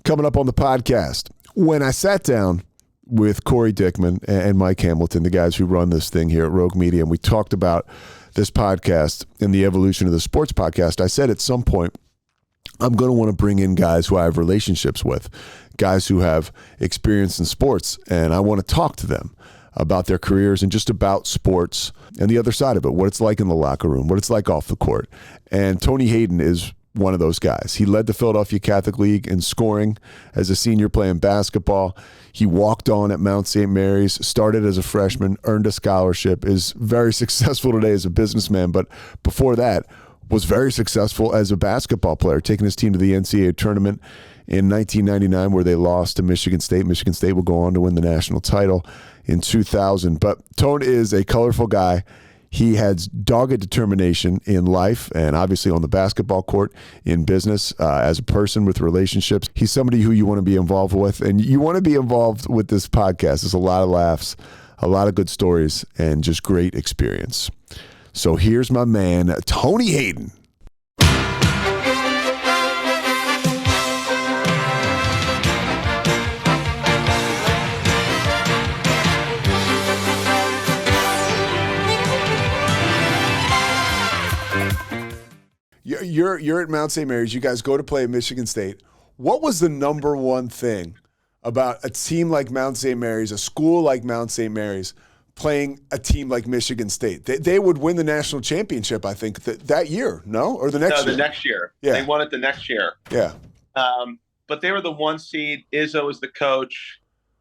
Coming up on the podcast, when I sat down with Corey Dickman and Mike Hamilton, the guys who run this thing here at Rogue Media, and we talked about this podcast and the evolution of the sports podcast, I said at some point, I'm going to want to bring in guys who I have relationships with, guys who have experience in sports, and I want to talk to them about their careers and just about sports and the other side of it, what it's like in the locker room, what it's like off the court. And Tony Hayden is one of those guys. He led the Philadelphia Catholic League in scoring as a senior playing basketball. He walked on at Mount St. Mary's, started as a freshman, earned a scholarship, is very successful today as a businessman, but before that was very successful as a basketball player, taking his team to the NCCA Tournament in 1999 where they lost to Michigan State. Michigan State will go on to win the national title in 2000. But Tone is a colorful guy. He has dogged determination in life and obviously on the basketball court, in business, as a person with relationships. He's somebody who you want to be involved with, and you want to be involved with this podcast. There's a lot of laughs, a lot of good stories, and just great experience. So here's my man, Tony Hayden. You're at Mount St. Mary's. You guys go to play at Michigan State. What was the number one thing about a team like Mount St. Mary's, a school like Mount St. Mary's, playing a team like Michigan State? They would win the national championship, I think, that year, no? Or the next year? No, the next year. Yeah. They won it the next year. Yeah. But they were the 1 seed. Izzo was the coach.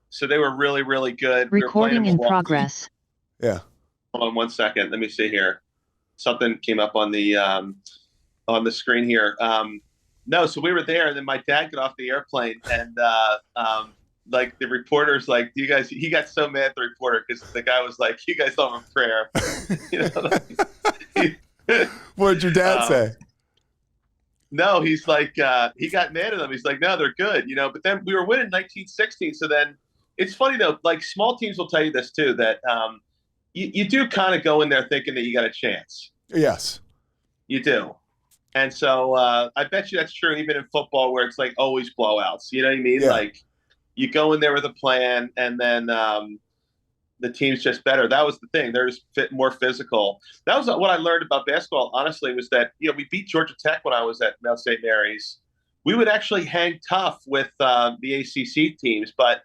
So they were really, really good. Recording in progress. Yeah. Hold on 1 second. Let me see here. Something came up on the screen here. No, so we were there, and then my dad got off the airplane, and like the reporter's like, "You guys," he got so mad at the reporter because the guy was like, "You guys don't have a prayer." What did your dad say? No, he's like, he got mad at them. He's like, "No, they're good," But then we were winning 1916. So then it's funny though. Like small teams will tell you this too, that you do kind of go in there thinking that you got a chance. Yes, you do. And so I bet you that's true even in football where it's like always blowouts. You know what I mean? Yeah. Like you go in there with a plan and then the team's just better. That was the thing. They're just more physical. That was what I learned about basketball, honestly, was that, we beat Georgia Tech when I was at Mount St. Mary's. We would actually hang tough with the ACC teams, but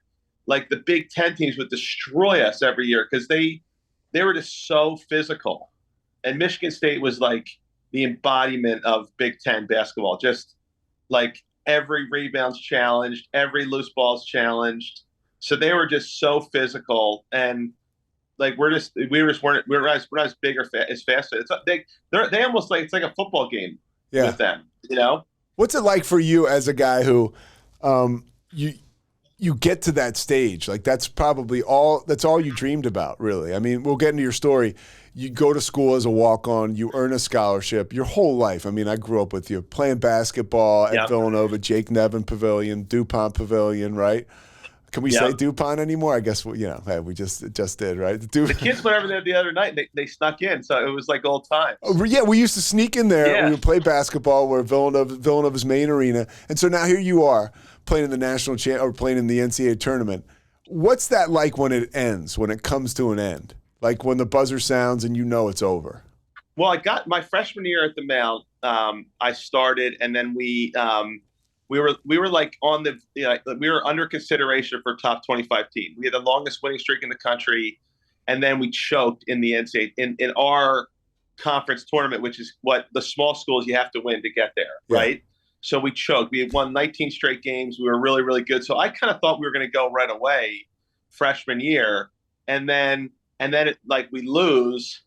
like the Big Ten teams would destroy us every year because they were just so physical. And Michigan State was like the embodiment of Big Ten basketball. Just like every rebound's challenged, every loose ball's challenged. So they were just so physical, and like we just weren't as big or as fast. They almost like it's like a football game with them. What's it like for you as a guy who you get to that stage? Like that's probably all you dreamed about, really. I mean, we'll get into your story. You go to school as a walk-on, you earn a scholarship your whole life. I mean, I grew up with you playing basketball at Villanova, Jake Nevin Pavilion, DuPont Pavilion, right? Can we say DuPont anymore? I guess, hey, we just did, right? The kids went over there the other night, and they snuck in, so it was like old times. Oh, yeah, we used to sneak in there. Yeah. We would play basketball. We're Villanova's main arena. And so now here you are playing in the or playing in the NCAA tournament. What's that like when it ends, when it comes to an end? Like when the buzzer sounds and it's over? Well, I got my freshman year at the Mount. I started, and then we were like on the we were under consideration for top 25 team. We had the longest winning streak in the country, and then we choked in the NCAA in our conference tournament, which is what the small schools you have to win to get there, right? So we choked. We had won 19 straight games. We were really, really good. So I kind of thought we were going to go right away freshman year, and then we lose,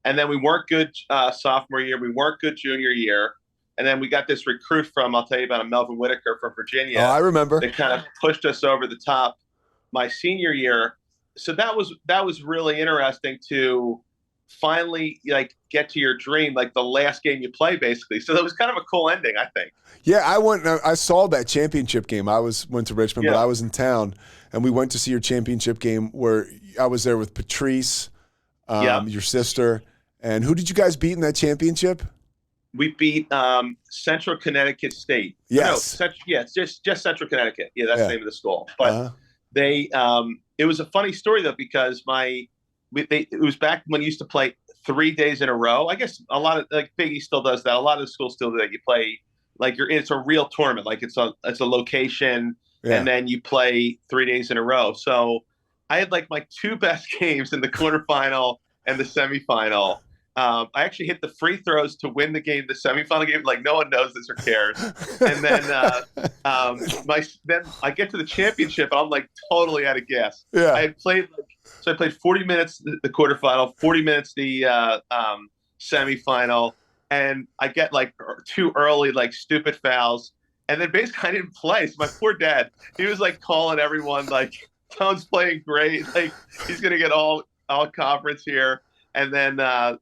and then we weren't good sophomore year. We weren't good junior year. And then we got this recruit I'll tell you about him, Melvin Whitaker from Virginia. Oh, I remember. That kind of pushed us over the top my senior year. So that was really interesting to finally get to your dream, like the last game you play, basically. So that was kind of a cool ending, I think. Yeah, I saw that championship game. I went to Richmond, but I was in town, and we went to see your championship game where I was there with Patrice, your sister. And who did you guys beat in that championship? we beat Central Connecticut State. Yes. It's just Central Connecticut. Yeah, that's the name of the school. But they, it was a funny story though, because it was back when you used to play 3 days in a row. I guess a lot of, like, Big East still does that. A lot of the schools still do that. You play like it's a real tournament. Like it's a location, and then you play 3 days in a row. So I had like my two best games in the quarterfinal and the semifinal. I actually hit the free throws to win the game, the semifinal game. Like, no one knows this or cares. And then then I get to the championship, and I'm like totally out of gas. Yeah. I had played I played 40 minutes the quarterfinal, 40 minutes the semifinal, and I get like 2 early like stupid fouls, and then basically I didn't play. So my poor dad, he was like calling everyone like, "Tone's playing great. Like he's gonna get all conference here." And then I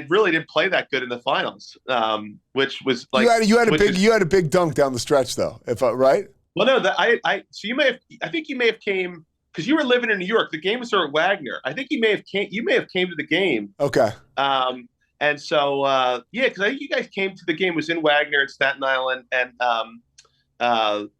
really didn't play that good in the finals, which was like you had a big dunk down the stretch though, right? Well, no, I think you may have came because you were living in New York. The game was at Wagner. I think you may have came to the game. Okay. And so because I think you guys came to the game. It was in Wagner in Staten Island, and so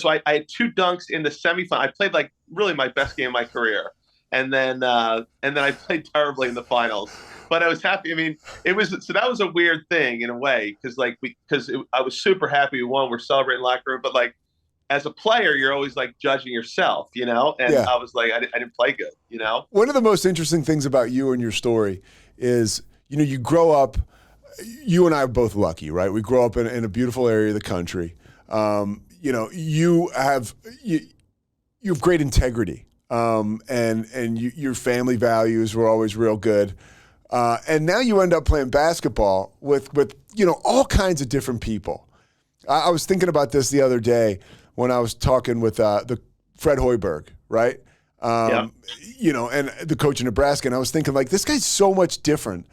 I had 2 dunks in the semifinal. I played like really my best game of my career. And then I played terribly in the finals, but I was happy. I mean, that was a weird thing in a way, because I was super happy we won. We're celebrating locker room, but like as a player, you're always like judging yourself, And I was like, I didn't play good, One of the most interesting things about you and your story is, you grow up. You and I are both lucky, right? We grow up in a beautiful area of the country. You have great integrity. Your family values were always real good. And now you end up playing basketball with all kinds of different people. I was thinking about this the other day when I was talking with the Fred Hoiberg, right? And the coach in Nebraska. And I was thinking, like, this guy's so much different,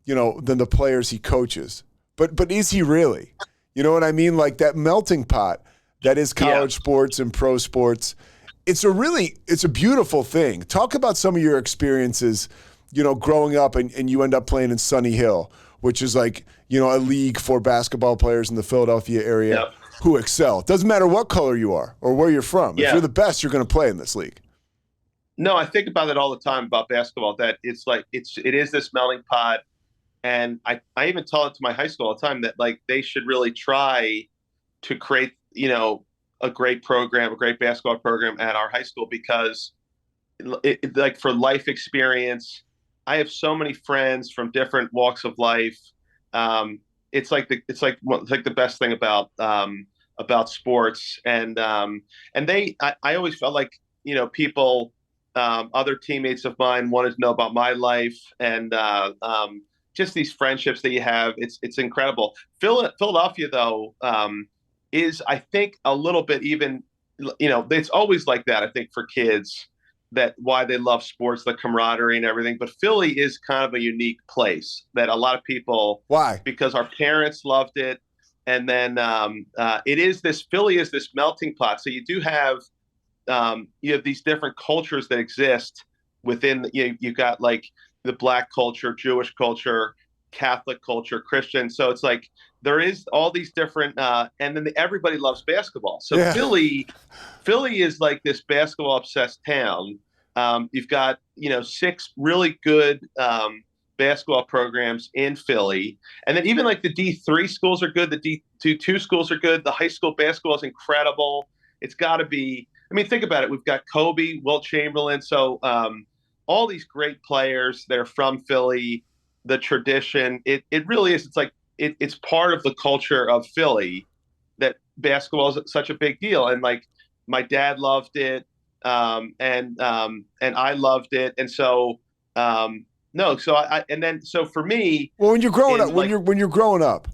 than the players he coaches. But is he really? You know what I mean? Like that melting pot that is college sports and pro sports. It's a beautiful thing. Talk about some of your experiences, growing up and you end up playing in Sunny Hill, which is like, a league for basketball players in the Philadelphia area who excel. It doesn't matter what color you are or where you're from. If you're the best, you're going to play in this league. No, I think about it all the time about basketball, that it's like, it is this melting pot. And I even tell it to my high school all the time that like, they should really try to create, a great program, a great basketball program at our high school, because like for life experience, I have so many friends from different walks of life. It's like the best thing about sports. And I always felt like, people, other teammates of mine wanted to know about my life, and just these friendships that you have. It's incredible. Philadelphia though, is, I think, a little bit even, it's always like that, I think, for kids, that why they love sports, the camaraderie and everything. But Philly is kind of a unique place that a lot of people, why? Because our parents loved it. And then Philly is this melting pot. So you do have, you have these different cultures that exist within, you've got like the Black culture, Jewish culture, Catholic culture, Christian. So it's like there is all these different, and then everybody loves basketball. So Philly is like this basketball obsessed town. You've got 6 really good basketball programs in Philly, and then even like the D3 schools are good. The D2 schools are good. The high school basketball is incredible. It's got to be. I mean, think about it. We've got Kobe, Wilt Chamberlain. So all these great players that are from Philly. The tradition, it really is. It's like it's part of the culture of Philly that basketball is such a big deal. And like my dad loved it, and I loved it, and so so for me, well, when you're growing up, when you're growing up,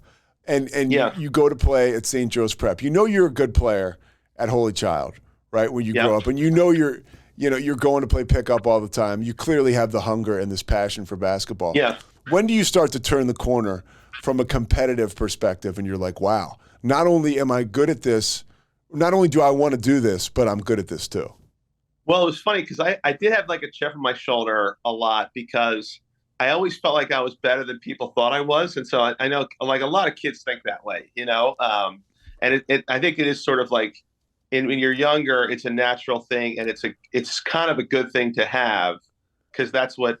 and you go to play at St. Joe's Prep, you're a good player at Holy Child, right? When you grow up, and you're going to play pickup all the time. You clearly have the hunger and this passion for basketball. Yeah. When do you start to turn the corner from a competitive perspective and you're like, wow, not only am I good at this, not only do I want to do this, but I'm good at this too? Well, it was funny because I did have like a chip on my shoulder a lot, because I always felt like I was better than people thought I was. And so I know like a lot of kids think that way, and I think it is sort of like when you're younger, it's a natural thing, and it's kind of a good thing to have because that's what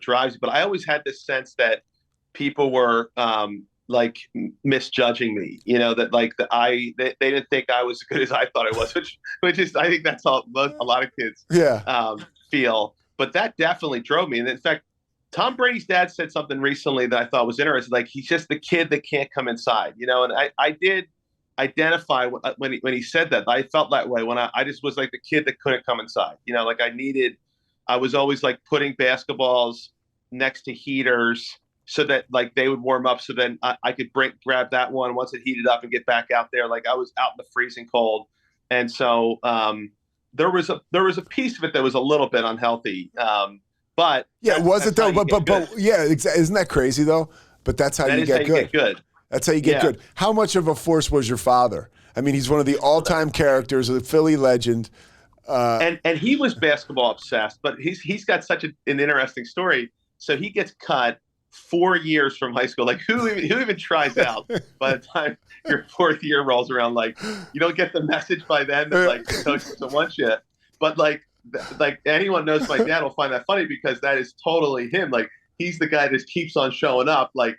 drives you. But I always had this sense that people were like misjudging me, that like they didn't think I was as good as I thought I was, which is I think that's all a lot of kids Yeah. feel. But that definitely drove me. And in fact, Tom Brady's dad said something recently that I thought was interesting. Like he's just the kid that can't come inside, And I did identify when he said that. I felt that way when I just was like the kid that couldn't come inside. Like I was always like putting basketballs next to heaters so that like they would warm up. So then I could grab that one once it heated up and get back out there. Like I was out in the freezing cold, and so there was a piece of it that was a little bit unhealthy. But yeah, was it though? But yeah, isn't that crazy though? But that's how you get good. That's how you get good. How much of a force was your father? I mean, he's one of the all-time characters, a Philly legend. And he was basketball obsessed, but he's got such an interesting story. So he gets cut 4 years from high school. Like who even tries out by the time your fourth year rolls around? Like you don't get the message by then that like the coach doesn't want you. But like anyone knows my dad will find that funny because that is totally him. Like he's the guy that just keeps on showing up like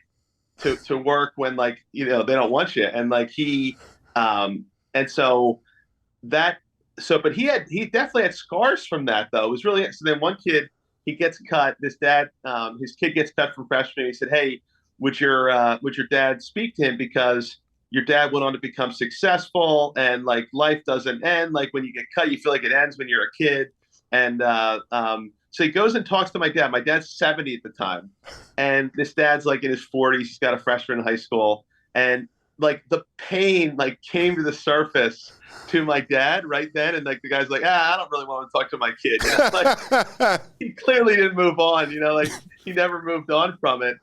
to work when like they don't want you. And like he and so that. So, but he definitely had scars from that, though. It was really so. Then one kid, he gets cut. His dad, his kid gets cut from freshman. He said, "Hey, would your dad speak to him because your dad went on to become successful and like life doesn't end. Like when you get cut, you feel like it ends when you're a kid." And so he goes and talks to my dad. My dad's 70 at the time, and this dad's like in his 40s. He's got a freshman in high school, and like the pain like came to the surface to my dad right then, and like the guy's like, I don't really want to talk to my kid. Like he clearly didn't move on, like he never moved on from it.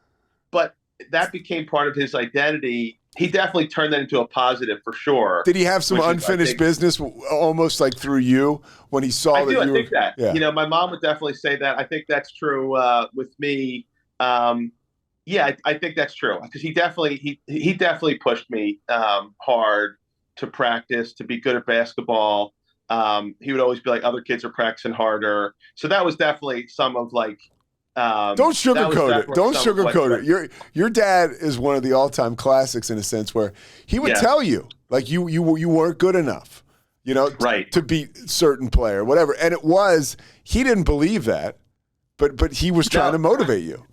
But that became part of his identity. He definitely turned that into a positive for sure. Did he have some unfinished business almost like through you when he saw I that? I think that. Yeah. My mom would definitely say that. I think that's true with me. Yeah, I think that's true because he definitely pushed me hard to practice, to be good at basketball. He would always be like, other kids are practicing harder. So that was definitely some of like. Don't sugarcoat it. Don't sugarcoat it. Your dad is one of the all-time classics in a sense where he would tell you like you weren't good enough, right, to beat certain player, whatever. And he didn't believe that, but he was trying to motivate you.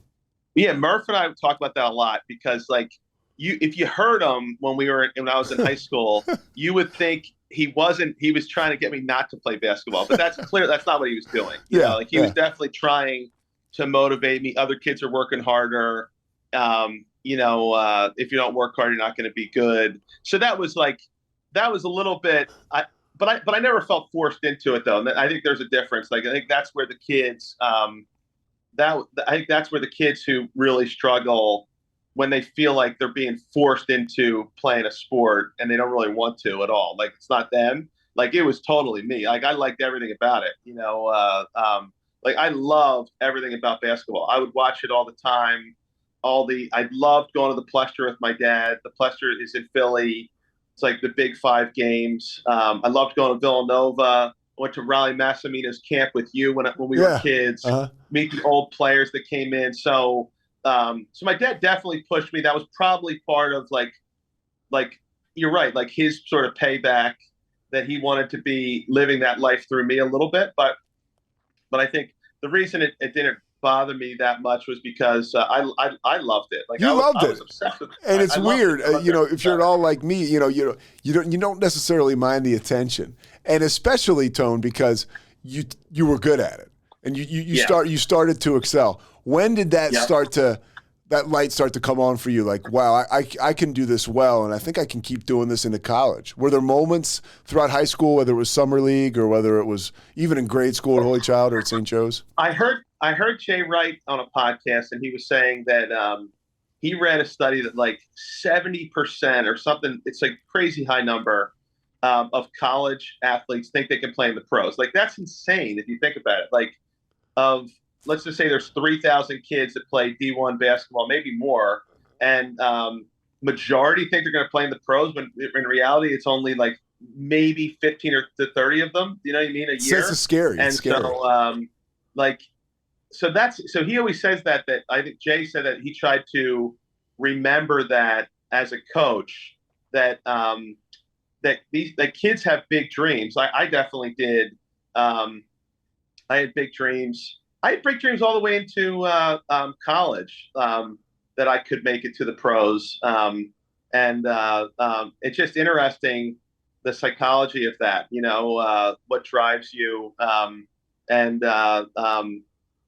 Yeah, Murph and I would talk about that a lot because like. If you heard him when I was in high school, you would think he was trying to get me not to play basketball, but that's clear. That's not what he was doing. He was definitely trying to motivate me. Other kids are working harder. If you don't work hard, you're not going to be good. So that was a little bit, but I never felt forced into it though. And I think there's a difference. Like, I think that's where the kids, I think that's where the kids who really struggle when they feel like they're being forced into playing a sport and they don't really want to at all. Like it's not them. Like it was totally me. Like I liked everything about it. Like I loved everything about basketball. I would watch it all the time. I loved going to the Plester with my dad. The Plester is in Philly. It's like the Big 5 games. I loved going to Villanova. I went to Raleigh Massimino's camp with you when we were kids. Meet the old players that came in. So my dad definitely pushed me. That was probably part of like you're right, like his sort of payback that he wanted to be living that life through me a little bit. But I think the reason it didn't bother me that much was because I loved it. Like I was obsessed with it. And it's weird, if you're at all like me, you don't necessarily mind the attention, and especially Tone because you were good at it, and you started to excel. When did that that light start to come on for you? Like, wow, I can do this well, and I think I can keep doing this into college. Were there moments throughout high school, whether it was summer league or whether it was even in grade school at Holy Child or at St. Joe's? I heard Jay Wright on a podcast, and he was saying that he read a study that like 70% or something, it's like crazy high number of college athletes think they can play in the pros. Like that's insane if you think about it. Like of let's just say there's 3,000 kids that play D1 basketball, maybe more, and majority think they're going to play in the pros, when in reality it's only like maybe 15 or to 30 of them. You know what I mean? A year. It's scary. And it's scary. so, so he always says that I think Jay said that he tried to remember that as a coach, that that kids have big dreams. I definitely did. I had big dreams. I had big dreams all the way into college, that I could make it to the pros. It's just interesting, the psychology of that, what drives you.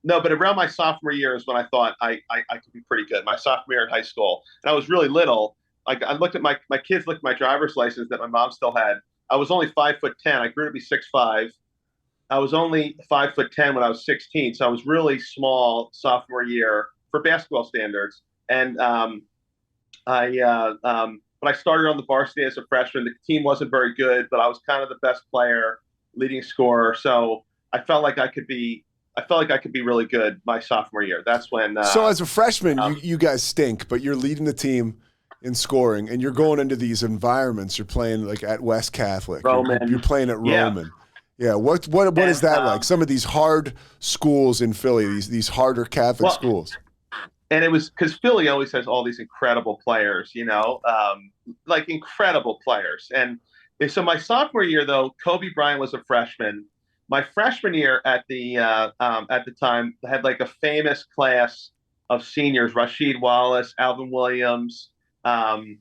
No, but around my sophomore year is when I thought I could be pretty good. My sophomore year in high school, and I was really little. I looked at my kids looked at my driver's license that my mom still had. I was only 5'10". I grew to be 6'5". I was only 5'10" when I was 16, so I was really small sophomore year for basketball standards. And but I started on the varsity as a freshman. The team wasn't very good, but I was kind of the best player, leading scorer. So I felt like I could be really good my sophomore year. That's when. So as a freshman, you guys stink, but you're leading the team in scoring, and you're going into these environments. You're playing like at West Catholic. Roman. You're playing at Roman. Yeah. What is that like? Some of these hard schools in Philly, these harder Catholic schools. And it was because Philly always has all these incredible players, like incredible players. And so my sophomore year, though, Kobe Bryant was a freshman. My freshman year at the time had like a famous class of seniors: Rasheed Wallace, Alvin Williams. I'm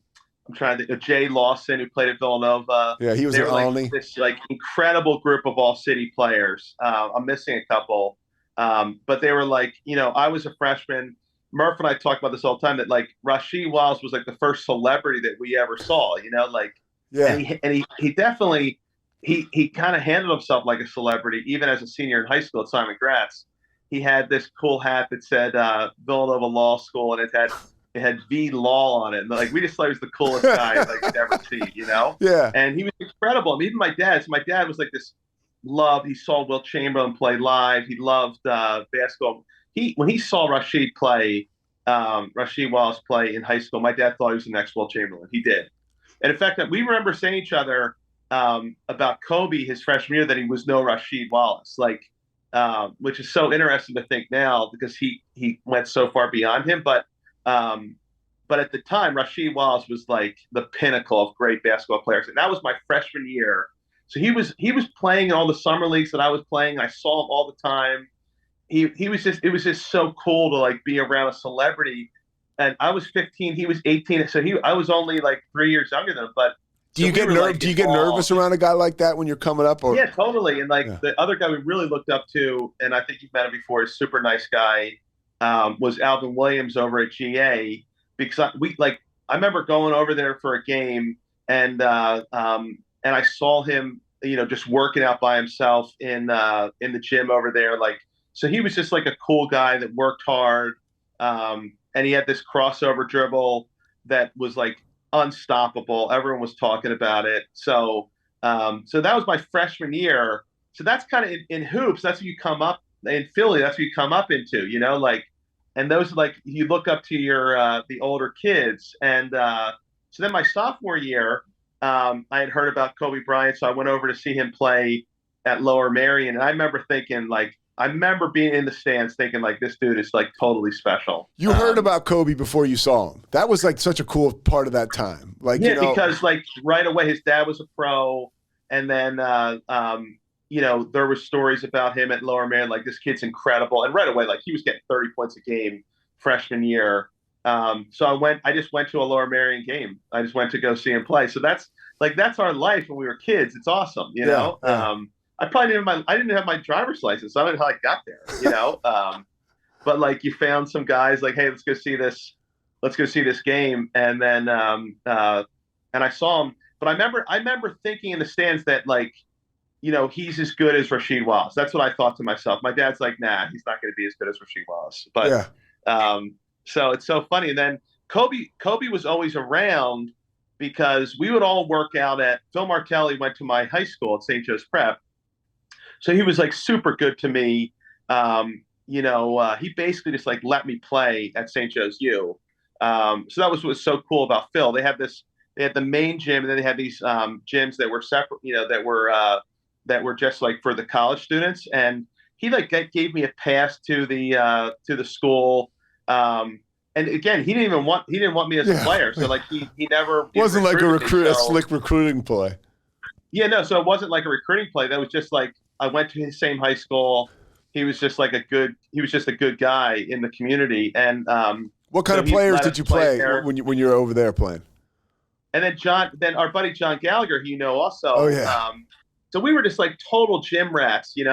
trying to think, Jay Lawson, who played at Villanova. Yeah, he was at Olney. This like incredible group of all city players. I'm missing a couple, but they were like, I was a freshman. Murph and I talk about this all the time, that like Rasheed Wallace was like the first celebrity that we ever saw. Yeah. And he definitely. He kind of handled himself like a celebrity, even as a senior in high school at Simon Gratz. He had this cool hat that said Villanova Law School, and it had V Law on it. And like, we just thought he was the coolest guy like you'd ever see, Yeah. And he was incredible. I mean, even my dad. So my dad was like this he saw Wilt Chamberlain play live. He loved basketball. When he saw Rasheed Wallace play in high school, my dad thought he was the next Wilt Chamberlain. He did. And in fact, we remember saying to each other, about Kobe his freshman year, that he was no Rasheed Wallace, which is so interesting to think now, because he went so far beyond him. But at the time, Rasheed Wallace was like the pinnacle of great basketball players, and that was my freshman year. So he was playing in all the summer leagues that I was playing. I saw him all the time. It was just so cool to like be around a celebrity. And I was 15, he was 18, so I was only like 3 years younger than him. But do you get nervous around a guy like that when you're coming up? Or? Yeah, totally. And the other guy we really looked up to, and I think you've met him before, is super nice guy, was Alvin Williams over at GA. Because I remember going over there for a game, and I saw him, just working out by himself in the gym over there. So he was just like a cool guy that worked hard, and he had this crossover dribble that was like unstoppable. Everyone was talking about it. So that was my freshman year. So that's kind of in hoops. That's what you come up in Philly. That's what you come up into, and those you look up to your the older kids. And so then my sophomore year, I had heard about Kobe Bryant, so I went over to see him play at Lower Merion, and I remember thinking I remember being in the stands thinking this dude is totally special. You heard about Kobe before you saw him. That was such a cool part of that time. Because right away his dad was a pro, and then there were stories about him at Lower Merion, this kid's incredible, and right away he was getting 30 points a game freshman year. So I just went to a Lower Merion game. I just went to go see him play. So that's our life when we were kids. It's awesome, you know. Yeah. I didn't have my driver's license, so I don't know how I got there, but you found some guys hey, let's go see this game. And then, and I saw him, but I remember thinking in the stands that he's as good as Rasheed Wallace. That's what I thought to myself. My dad's nah, he's not going to be as good as Rasheed Wallace. But, so it's so funny. And then Kobe was always around because we would all work out at Phil Martelli went to my high school at St. Joe's Prep. So he was super good to me. he basically just like let me play at St. Joe's U. So that was what was so cool about Phil. They had the main gym, and then they had these gyms that were separate, that were just like for the college students. And he like gave me a pass to the school. And again, he didn't want me as a player. So like he never wasn't like a slick recruiting play. Yeah, no. So it wasn't like a recruiting play. That was just like I went to his same high school. He was just a good guy in the community. And what kind of players did you play when you were over there playing? And then our buddy John Gallagher, also. Oh yeah. So we were just like total gym rats, we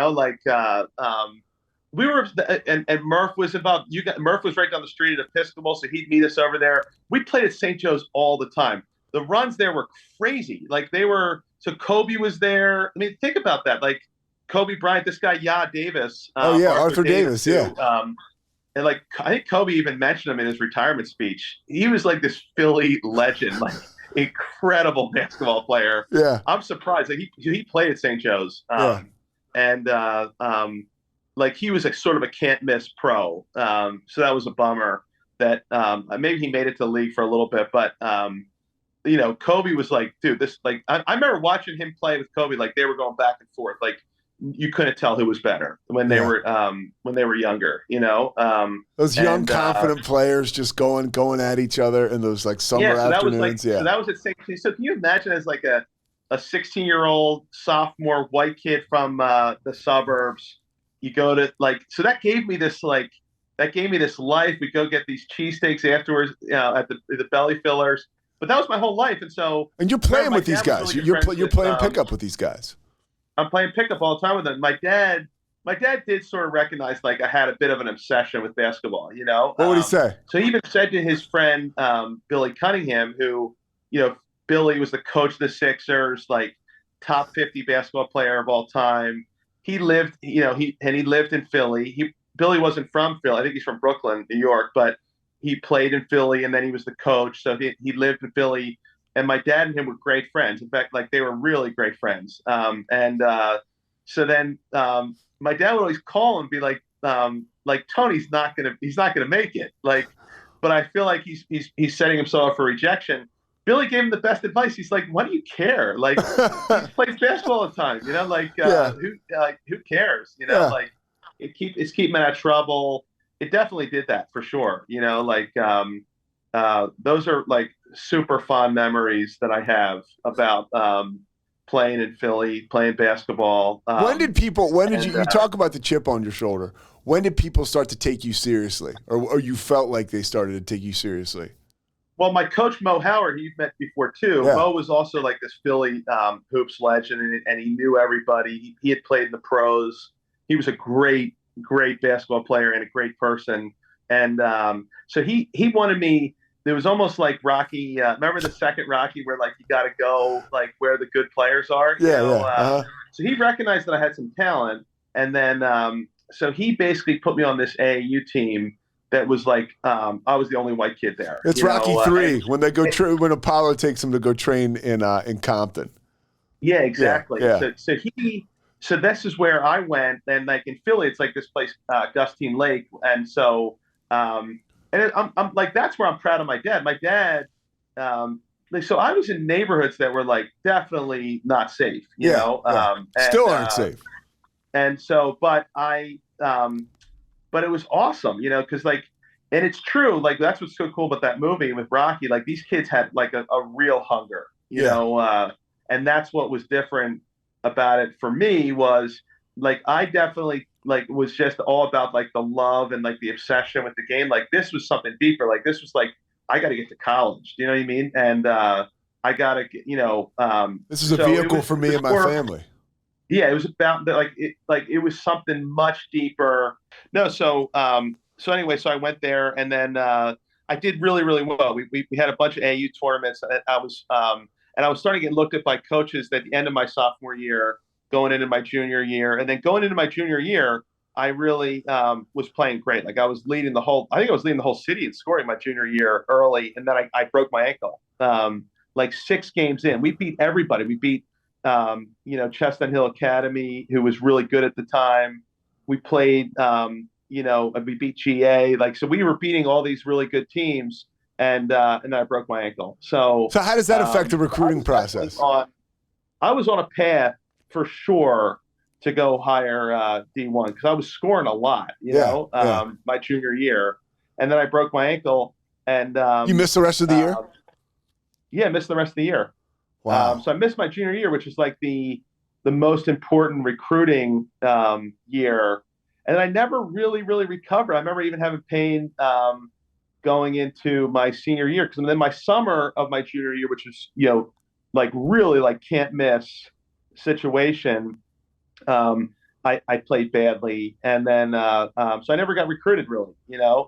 were, and Murph was involved. Murph was right down the street at Episcopal, so he'd meet us over there. We played at St. Joe's all the time. The runs there were crazy. Like so Kobe was there. I mean, think about that. Like Kobe Bryant, this guy, Davis. Arthur Davis, yeah. And like, I think Kobe even mentioned him in his retirement speech. He was like this Philly legend, like incredible basketball player. Yeah. I'm surprised. Like he played at St. Joe's. And like he was a sort of a can't miss pro. So that was a bummer that maybe he made it to the league for a little bit, but Kobe was like, dude, this like I remember watching him play with Kobe, like they were going back and forth. Like you couldn't tell who was better when they were younger, those young confident players just going at each other in those like summer afternoons. So that was at St. So can you imagine as like a 16-year-old sophomore white kid from the suburbs, you go to so that gave me this life. We go get these cheesesteaks afterwards at the belly fillers. But that was my whole life. And you're playing with these guys. You're playing pickup with these guys. I'm playing pickup all the time with them. My dad did sort of recognize like I had a bit of an obsession with basketball, What would he say? So he even said to his friend, Billy Cunningham, who, Billy was the coach of the Sixers, like top 50 basketball player of all time. He lived, he lived in Philly. Billy wasn't from Philly. I think he's from Brooklyn, New York, but he played in Philly and then he was the coach. So he lived in Philly. And my dad and him were great friends. In fact, like they were really great friends. So then my dad would always call and be like Tony's not gonna make it. Like, but I feel like he's setting himself up for rejection. Billy gave him the best advice. He's like, "What do you care? Like, he plays basketball all the time. Who cares? Like, it's keeping him out of trouble." It definitely did that for sure. Those are like super fond memories that I have about playing in Philly, playing basketball. You talk about the chip on your shoulder? When did people start to take you seriously, or you felt like they started to take you seriously? Well, my coach Mo Howard, you've met before too. Yeah. Mo was also like this Philly hoops legend, and he knew everybody. He had played in the pros. He was a great basketball player and a great person. And so he wanted me. It was almost like Rocky. Remember the second Rocky, where like you got to go like where the good players are. So he recognized that I had some talent, and then so he basically put me on this AAU team that was like I was the only white kid there. It's Rocky 3 when they go when Apollo takes him to go train in Compton. Yeah, exactly. Yeah. So this is where I went, and like in Philly, it's like this place, Gustine Lake, and so I'm like that's where I'm proud of my dad. My dad, so I was in neighborhoods that were like definitely not safe, you know, still aren't safe. And so, but it was awesome, you know, because like, and it's true, like that's what's so cool about that movie with Rocky. Like these kids had like a real hunger, you know, and that's what was different about it for me was like I definitely like was just all about like the love and like the obsession with the game. Like this was something deeper. Like this was like I got to get to college. Do you know what I mean? And I got to, you know, this is a vehicle for me and my family. Yeah, it was about like it was something much deeper. No, so anyway, so I went there and then I did really, really well. We had a bunch of AAU tournaments. I was starting to get looked at by coaches at the end of my sophomore year, going into my junior year, and then going into my junior year, I really was playing great. Like I was leading the whole city in scoring my junior year early, and then I broke my ankle. Like 6 games in, we beat everybody. We beat Chestnut Hill Academy, who was really good at the time. We played and we beat GA. Like, so we were beating all these really good teams, and I broke my ankle. So how does that affect the recruiting process? I was on a path for sure to go higher D1 because I was scoring a lot, my junior year, and then I broke my ankle, and you missed the rest of the year. Yeah, I missed the rest of the year. Wow. So I missed my junior year, which is like the most important recruiting year, and I never really recovered. I remember even having pain going into my senior year, because then my summer of my junior year, which is like really like can't miss situation. I played badly, and then so I never got recruited really. Yeah.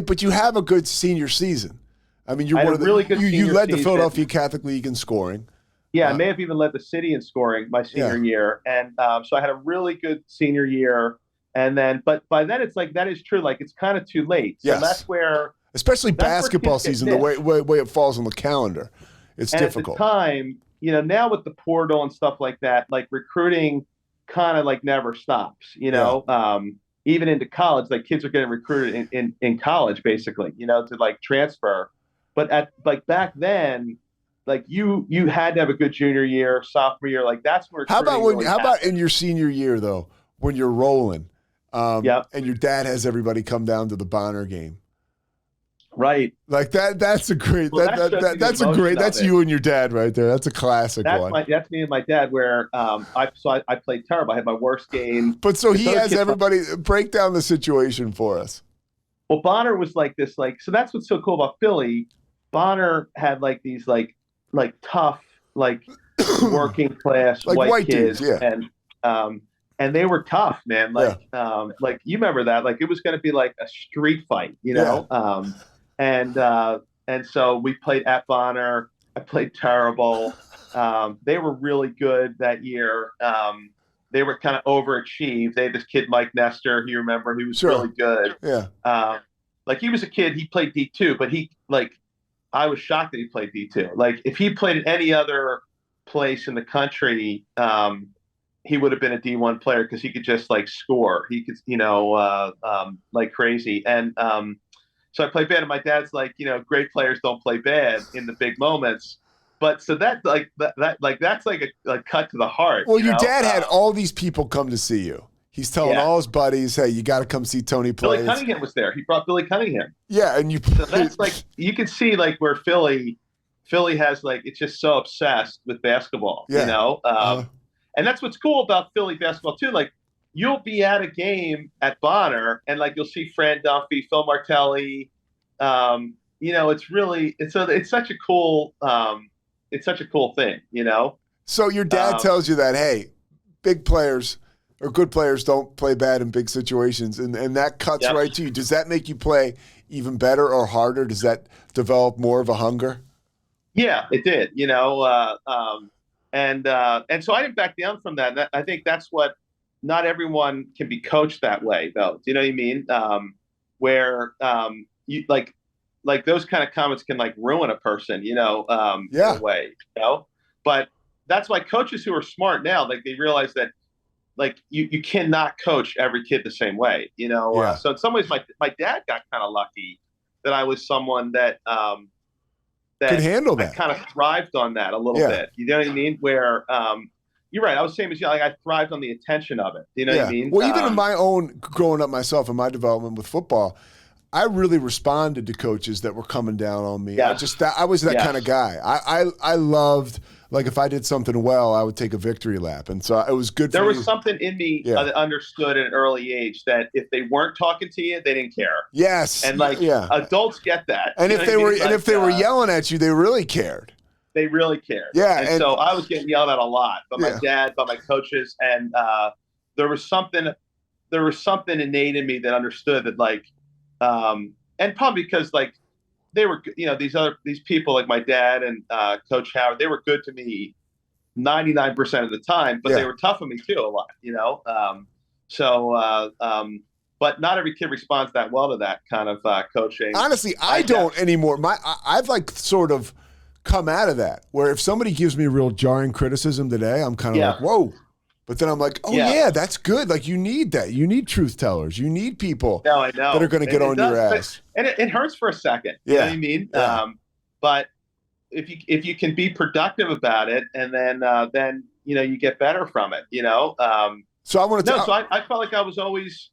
But you have a good senior season. I mean, you're one of the really good. You led the Philadelphia Catholic League in scoring. Yeah, I may have even led the city in scoring my senior year, and so I had a really good senior year. And then, but by then it's like that is true. Like it's kind of too late. So that's where, especially basketball season, the way it falls on the calendar, it's difficult. At the time, now with the portal and stuff like that, like recruiting kind of like never stops. Even into college, like kids are getting recruited in college basically. To like transfer. But back then, like you had to have a good junior year, sophomore year. Like that's where. How about in your senior year though, when you're rolling? And your dad has everybody come down to the Bonner game. Right. Like that's a great, that's you and your dad right there. That's a classic one. That's me and my dad where I played terrible. I had my worst game. But so he has everybody break down the situation for us. Well, Bonner was like this, so that's what's so cool about Philly. Bonner had like these like tough, like working class like white kids. Dudes, yeah. And they were tough, man. Like you remember that? Like it was going to be like a street fight, And so we played at Bonner. I played terrible. They were really good that year. They were kind of overachieved. They had this kid, Mike Nestor, you remember? He was really good. Yeah. Like he was a kid. He played D2, but I was shocked that he played D2. Like if he played at any other place in the country, he would have been a D1 player because he could just like score. He could, like crazy. And so I played bad, and my dad's like, great players don't play bad in the big moments. But so that's like a cut to the heart. Well, your dad had all these people come to see you. He's telling all his buddies, "Hey, you got to come see Tony play." Billy Cunningham was there. He brought Billy Cunningham. Yeah, and so that's like you can see like where Philly has like it's just so obsessed with basketball. And that's what's cool about Philly basketball too. Like you'll be at a game at Bonner, and like you'll see Fran Duffy, Phil Martelli. It's such a cool thing. So your dad tells you that, hey, big players or good players don't play bad in big situations, and that cuts right to you. Does that make you play even better or harder? Does that develop more of a hunger? Yeah, it did. And so I didn't back down from that. I think that's what not everyone can be coached that way, though. Do you know what I mean? Where you like those kind of comments can like ruin a person, in a way, But that's why coaches who are smart now, like they realize that like you cannot coach every kid the same way, So in some ways, my dad got kind of lucky that I was someone that could handle that. I kind of thrived on that a little bit. You know what I mean? Where you're right. I was the same as you. Like I thrived on the attention of it. You know what I mean? Well, even in my own growing up myself in my development with football, I really responded to coaches that were coming down on me. I was that kind of guy. I loved, like, if I did something well, I would take a victory lap. And so it was good for me. There was something in me that understood at an early age that if they weren't talking to you, they didn't care. Yes. And adults get that. And if they were yelling at you, they really cared. They really cared. Yeah. And so I was getting yelled at a lot by my dad, by my coaches, and there was something innate in me that understood that, like, and probably because like they were, these people like my dad and Coach Howard, they were good to me 99% of the time, but they were tough on me too a lot, but not every kid responds that well to that kind of coaching. Honestly, I don't anymore. I've like sort of come out of that where if somebody gives me real jarring criticism today, I'm kind of like, whoa, But then I'm like, oh yeah, that's good. Like you need that. You need truth tellers. You need people I know. that are going to get on your ass. And it hurts for a second. You know what I mean? Yeah. But if you can be productive about it, and then you get better from it. So I want to. So I felt like I was always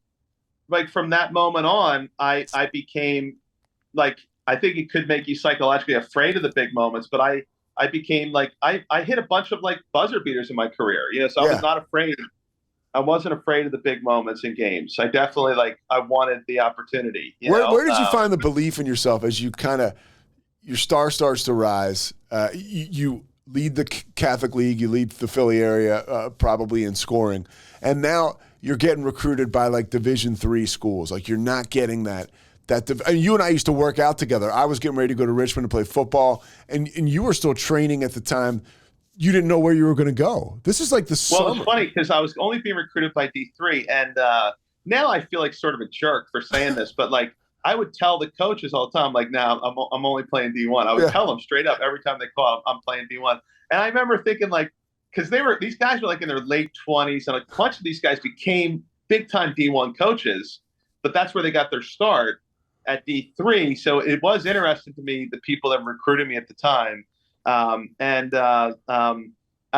like from that moment on, I became like, I think it could make you psychologically afraid of the big moments, but I became like, I hit a bunch of like buzzer beaters in my career, so I was not afraid. I wasn't afraid of the big moments in games. I definitely I wanted the opportunity. Where did you find the belief in yourself as you your star starts to rise? You lead the Catholic League, you lead the Philly area, probably in scoring. And now you're getting recruited by like Division III schools. Like you're not getting that. You and I used to work out together. I was getting ready to go to Richmond to play football, and you were still training at the time. You didn't know where you were going to go. This is like the summer. Well, it's funny because I was only being recruited by D3, and now I feel like sort of a jerk for saying this, but like I would tell the coaches all the time, like, now I'm only playing D1. I would tell them straight up every time they call, I'm playing D1. And I remember thinking like, because these guys were like in their late 20s, and a bunch of these guys became big time D1 coaches, but that's where they got their start at D3. So it was interesting to me, the people that recruited me at the time. I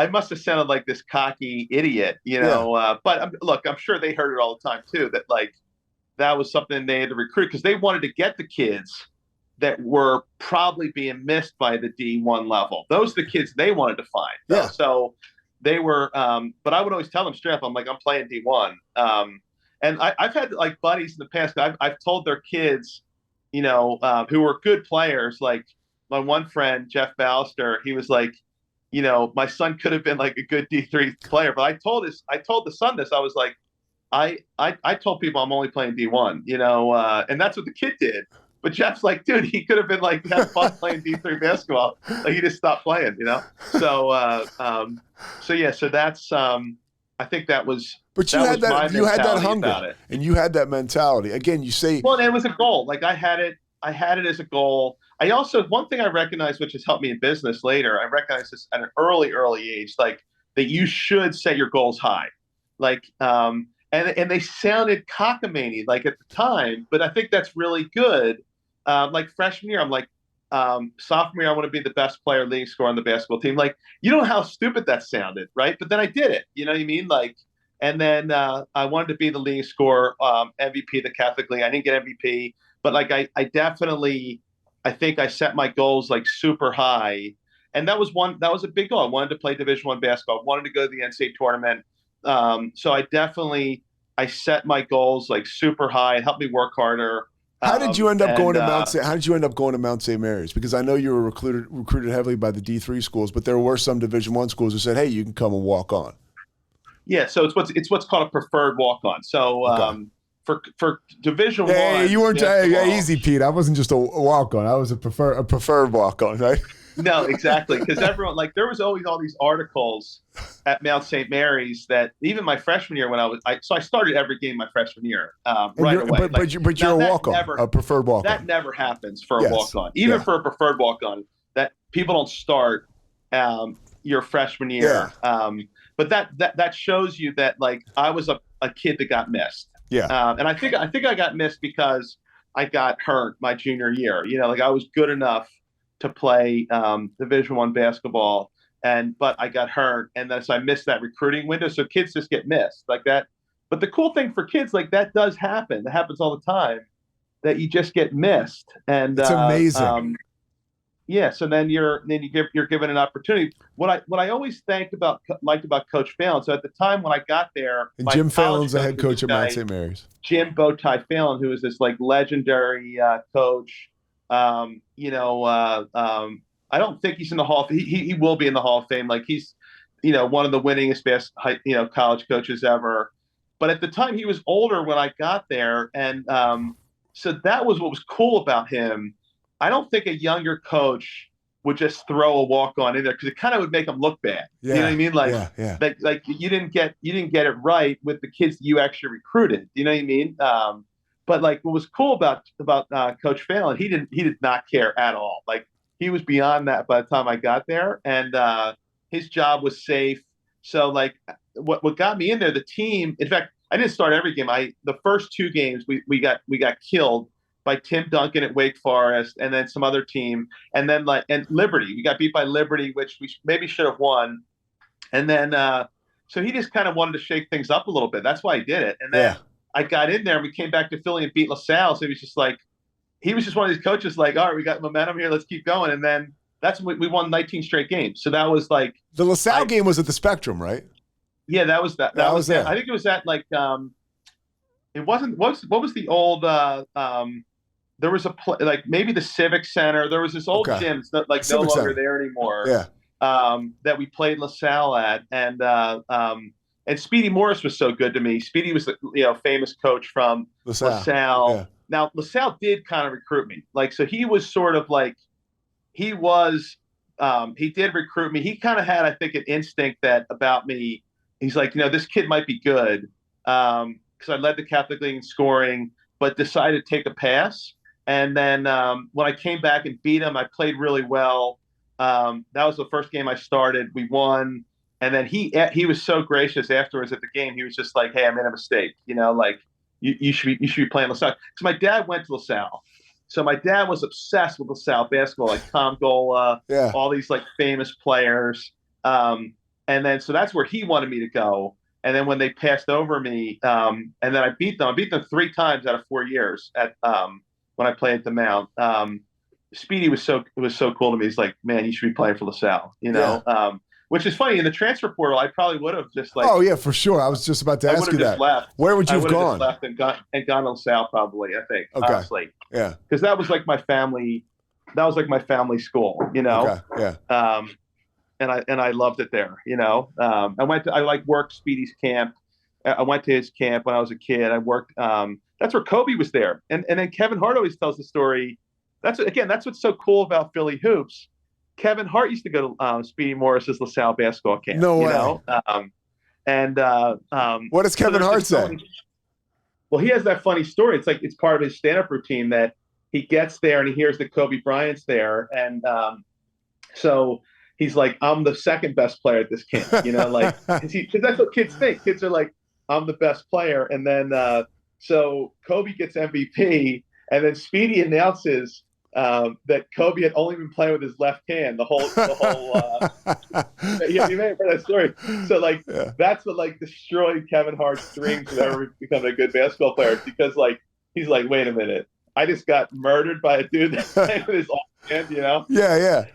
must have sounded like this cocky idiot, but look, I'm sure they heard it all the time too, that like that was something they had to recruit because they wanted to get the kids that were probably being missed by the D1 level. Those are the kids they wanted to find. Yeah. So they were, but I would always tell them straight up, I'm like, I'm playing D1. And I've had like buddies in the past. I've told their kids, who were good players. Like my one friend, Jeff Ballister, he was like, my son could have been like a good D3 player. But I told the son this. I was like, I told people I'm only playing D1, and that's what the kid did. But Jeff's like, dude, he could have been like had fun playing D3 basketball. Like he just stopped playing, So so that's I think that was. But you had that hunger, and you had that mentality. Again, you say. Well, it was a goal. Like I had it as a goal. I also, one thing I recognized, which has helped me in business later, I recognized this at an early age, like that you should set your goals high. Like, and they sounded cockamamie like at the time, but I think that's really good. Like freshman year, I'm like, sophomore year, I want to be the best player, leading scorer on the basketball team. Like, you know how stupid that sounded, right? But then I did it. You know what I mean? Like, and then I wanted to be the leading scorer, MVP of the Catholic League. I didn't get MVP, but like I definitely, I think I set my goals like super high, and that was a big goal. I wanted to play Division I basketball. I wanted to go to the NCAA tournament. So I set my goals like super high. It helped me work harder. How did you end up going to Mount St. How did you end up going to Mount St. Mary's? Because I know you were recruited heavily by the D3 schools, but there were some Division I schools who said, "Hey, you can come and walk on." Yeah, so it's what's called a preferred walk on. So for Division I, hey, you weren't easy, Pete. I wasn't just a walk on. I was a preferred walk on, right? No, exactly. Because everyone, like, there was always all these articles at Mount St. Mary's that even my freshman year when I started every game my freshman year right away. But you're a walk-on, a preferred walk-on. That never happens for a walk-on. Even for a preferred walk-on, that people don't start your freshman year. Yeah. But that shows you that, like, I was a kid that got missed. Yeah. And I think I got missed because I got hurt my junior year. Like I was good enough to play Division I basketball, but I got hurt, and then so I missed that recruiting window. So kids just get missed like that. But the cool thing for kids, like, that does happen. That happens all the time, that you just get missed, and it's amazing. So then you're given an opportunity. What I always liked about Coach Phelan. So at the time when I got there, and Jim Phelan's the head coach at Mount St. Mary's. Jim Bowtie Phelan, who was this like legendary coach. I don't think he's in the Hall of Fame. He will be in the Hall of Fame. Like, he's, one of the winningest best, college coaches ever. But at the time he was older when I got there. And so that was what was cool about him. I don't think a younger coach would just throw a walk-on in there, because it kind of would make him look bad. Yeah. You know what I mean? Like, like you didn't get it right with the kids you actually recruited. You know what I mean? But like, what was cool about Coach Phelan, he did not care at all. Like, he was beyond that by the time I got there, and his job was safe. So like what got me in there, the team. In fact, I didn't start every game. The first 2 games we got killed by Tim Duncan at Wake Forest, and then some other team, and then and Liberty. We got beat by Liberty, which we maybe should have won. And then so he just kind of wanted to shake things up a little bit. That's why he did it. And then I got in there, and we came back to Philly and beat LaSalle. So he was just one of these coaches, like, all right, we got momentum here, let's keep going. And then that's when we won 19 straight games. So that was like the LaSalle game was at the Spectrum, right? Yeah, that was that. That was there. I think it was at like it wasn't what was the old there was like maybe the Civic Center. There was this old gym. It's not like Civic no longer Center. There anymore. Yeah. That we played LaSalle at, and Speedy Morris was so good to me. Speedy was famous coach from LaSalle. Yeah. Now LaSalle did kind of recruit me, like, so he was sort of like he did recruit me. He kind of had, I think, an instinct about me. He's like, this kid might be good, because I led the Catholic League in scoring, but decided to take a pass. And then when I came back and beat him, I played really well. That was the first game I started. We won. And then he was so gracious afterwards at the game. He was just like, hey, I made a mistake. Like you should be playing LaSalle. So my dad went to LaSalle. So my dad was obsessed with LaSalle basketball, like Tom Gola, all these like famous players. And then so that's where he wanted me to go. And then when they passed over me, and then I beat them 3 times out of 4 years at when I played at the Mount. Speedy was so cool to me. He's like, man, you should be playing for LaSalle, which is funny. In the transfer portal, I probably would have just like, oh yeah, for sure. I was just about to ask you that. Left. Where would you have gone? Just left and gone to LaSalle probably. I think. Okay. Honestly. Yeah. Because that was like my family. That was like my family school. Okay. Yeah. And I loved it there. I worked Speedy's camp. I went to his camp when I was a kid. I worked. That's where Kobe was there. And then Kevin Hart always tells the story. That's what's so cool about Philly hoops. Kevin Hart used to go to Speedy Morris's LaSalle basketball camp. No way. What does Kevin Hart say? Well, he has that funny story. It's like it's part of his stand-up routine that he gets there and he hears that Kobe Bryant's there, and so he's like, I'm the second best player at this camp. Because that's what kids think. Kids are like, I'm the best player, and then so Kobe gets MVP, and then Speedy announces that Kobe had only been playing with his left hand the whole you may have heard that story. So like that's what like destroyed Kevin Hart's dreams of ever becoming a good basketball player, because like he's like, wait a minute, I just got murdered by a dude that's playing with his left hand, Yeah.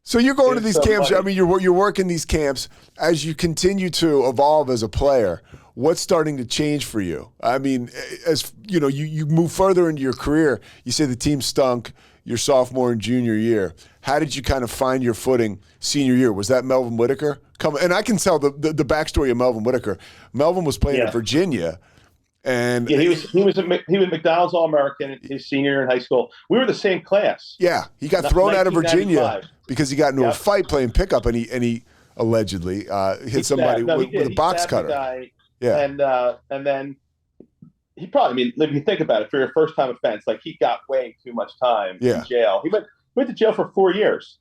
So you're going to these camps. Funny. I mean, you're working these camps as you continue to evolve as a player. What's starting to change for you? I mean, as you move further into your career. You say the team stunk your sophomore and junior year. How did you kind of find your footing senior year? Was that Melvin Whitaker? And I can tell the backstory of Melvin Whitaker. Melvin was playing at Virginia. And he was McDonald's All-American his senior year in high school. We were the same class. Yeah, he got thrown out of Virginia because he got into a fight playing pickup, and he allegedly hit somebody with a box cutter. Guy, and then he probably. I mean, if you think about it, for your first time offense, like he got way too much time in jail. He went to jail for 4 years,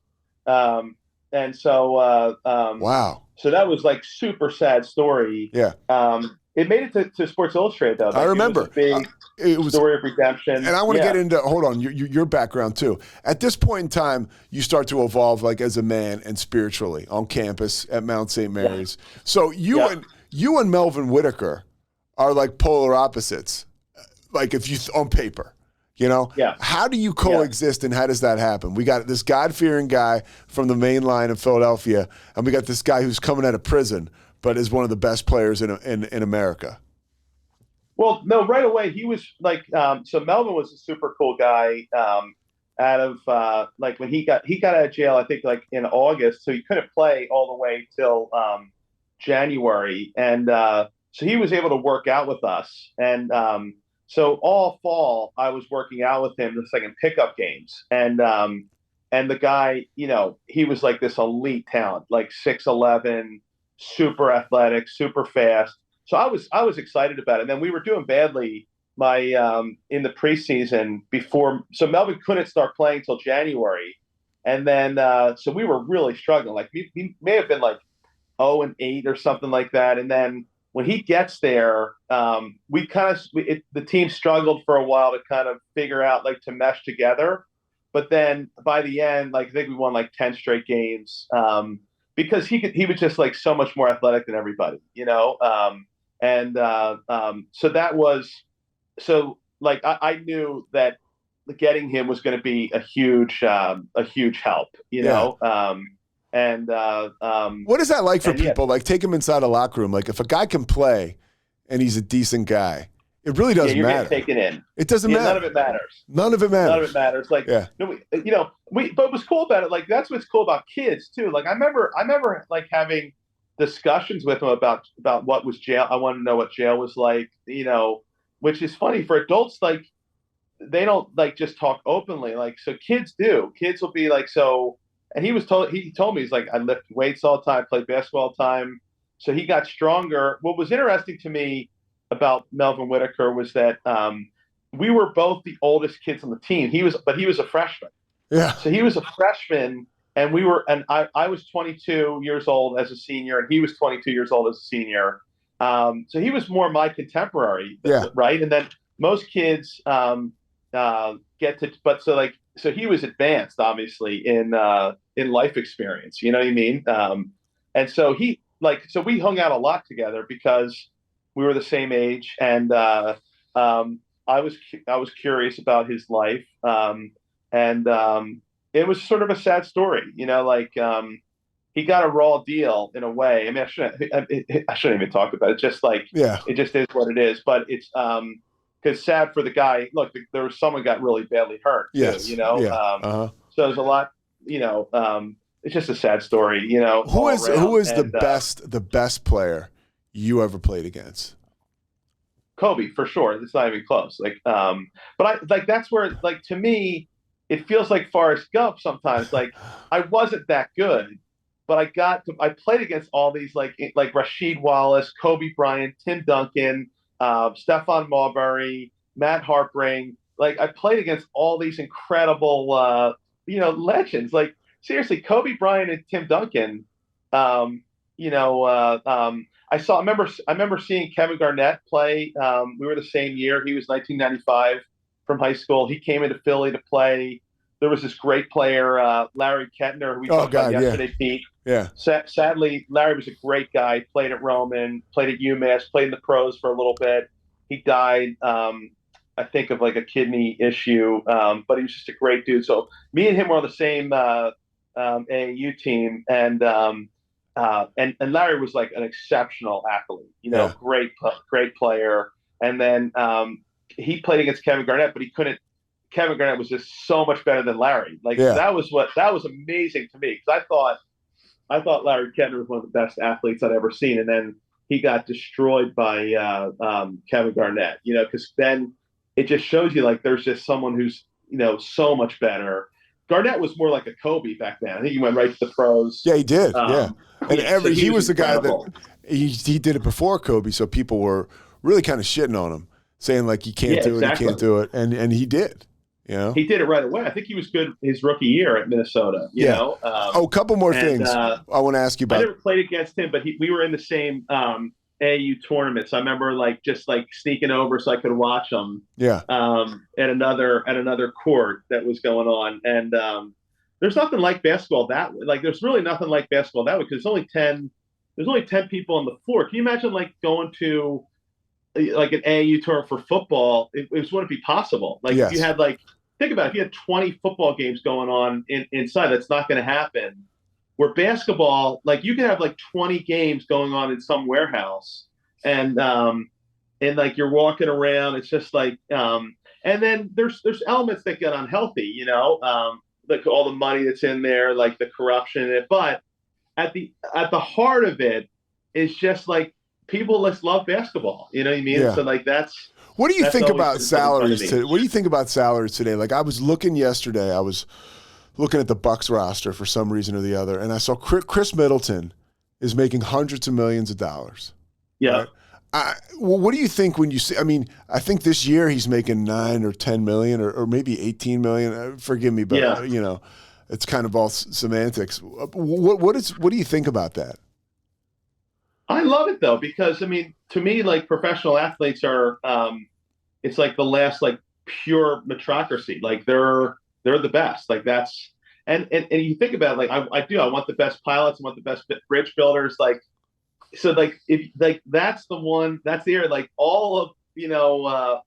and so wow. So that was like super sad story. Yeah. It made it to Sports Illustrated, though. I remember. It was story of redemption. And I want to get into, hold on, your background, too. At this point in time, you start to evolve, like, as a man and spiritually on campus at Mount St. Mary's. Yeah. So you and Melvin Whitaker are, like, polar opposites, like, if you on paper. Yeah. How do you coexist, and how does that happen? We got this God-fearing guy from the main line in Philadelphia, and we got this guy who's coming out of prison, but is one of the best players in America. Well, no, right away he was like, so Melvin was a super cool guy. Out of like when he got out of jail, I think like in August, so he couldn't play all the way till January, and so he was able to work out with us, and so all fall I was working out with him, just like in pickup games, and the guy, he was like this elite talent, like 6'11". Super athletic, super fast. So I was excited about it. And then we were doing badly in the preseason so Melvin couldn't start playing till January. And then so we were really struggling. Like we may have been like 0-8 or something like that. And then when he gets there, the team struggled for a while to kind of figure out like to mesh together. But then by the end, like I think we won like 10 straight games because he was just like so much more athletic than everybody, you know. So that was so like I knew that getting him was going to be a huge help, you know. What is that like for people? Like, take him inside a locker room. Like, if a guy can play and he's a decent guy, it really doesn't you're matter. Getting taken in. It doesn't matter. None of it matters. None of it matters. None of it matters. Like, but what's cool about it, like, that's what's cool about kids too. Like, I remember like having discussions with him about what was jail. I wanted to know what jail was like, you know, which is funny for adults. Like, they don't like just talk openly. Like, so kids do. Kids will be like, so. And he told me, he's like, I lift weights all the time, played basketball all the time. So he got stronger. What was interesting to me about Melvin Whitaker was that we were both the oldest kids on the team. But he was a freshman. Yeah. So he was a freshman, and I was 22 years old as a senior, and he was 22 years old as a senior. So he was more my contemporary, right? And then most kids get to, but so he was advanced, obviously, in life experience. You know what I mean? And so we hung out a lot together because we were the same age, and I was curious about his life, and it was sort of a sad story, you know. Like he got a raw deal in a way. I mean, I shouldn't even talk about it. Just like it just is what it is. But it's because sad for the guy. Look, there was someone got really badly hurt. Yes, too, you know. So there's a lot. You know, it's just a sad story. You know, who is the best player you ever played against? Kobe, for sure. It's not even close. Like, but that's where, like, to me, it feels like Forrest Gump sometimes. Like, I wasn't that good, but I played against all these like Rasheed Wallace, Kobe Bryant, Tim Duncan, Stephon Marbury, Matt Harpring. Like, I played against all these incredible, legends. Like, seriously, Kobe Bryant and Tim Duncan. I remember seeing Kevin Garnett play. We were the same year. He was 1995 from high school. He came into Philly to play. There was this great player, Larry Kettner, who we talked about yesterday, Pete. Yeah. Sadly, Larry was a great guy. Played at Roman, played at UMass, played in the pros for a little bit. He died, I think, of like a kidney issue, but he was just a great dude. So me and him were on the same AAU team, and Larry was like an exceptional athlete, great player. And then he played against Kevin Garnett, but he couldn't. Kevin Garnett was just so much better than Larry. That was amazing to me, because I thought Larry Kettner was one of the best athletes I'd ever seen, and then he got destroyed by Kevin Garnett. You know, because then it just shows you like there's just someone who's so much better. Garnett was more like a Kobe back then. I think he went right to the pros. Yeah, he did. And he was the guy that he did it before Kobe, so people were really kind of shitting on him, saying like he can't do it, he can't do it, and he did. You know, he did it right away. I think he was good his rookie year at Minnesota. You know. A couple more things I want to ask you about. I never played against him, but we were in the same AAU tournament. So I remember just sneaking over so I could watch him. Yeah. At another court that was going on, and there's nothing like basketball that way. Like, there's really nothing like basketball that way, because there's only 10 people on the floor. Can you imagine like going to like an AAU tournament for football? It wouldn't be possible. Like, if you had think about it, if you had 20 football games going on inside, that's not going to happen. Where basketball, like, you can have like 20 games going on in some warehouse, and like you're walking around. It's just like, and then there's elements that get unhealthy, like all the money that's in there, like the corruption in it. But at the heart of it is just like people just love basketball. You know what I mean? Yeah. So like that's. What do you think about salaries today? What do you think about salaries today? Like, I was looking yesterday. I was looking at the Bucks roster for some reason or the other, and I saw Chris Middleton is making hundreds of millions of dollars. Yeah. Right? What do you think when you see? I mean, I think this year he's making 9 or 10 million, or maybe 18 million. Forgive me, but it's kind of all semantics. What do you think about that? love it though, because I mean, to me, like professional athletes are, it's like the last like pure meritocracy. Like they're the best. Like that's and you think about it, like I want the best pilots, I want the best bridge builders. Like so, like if like that's the one that's the area. Like all of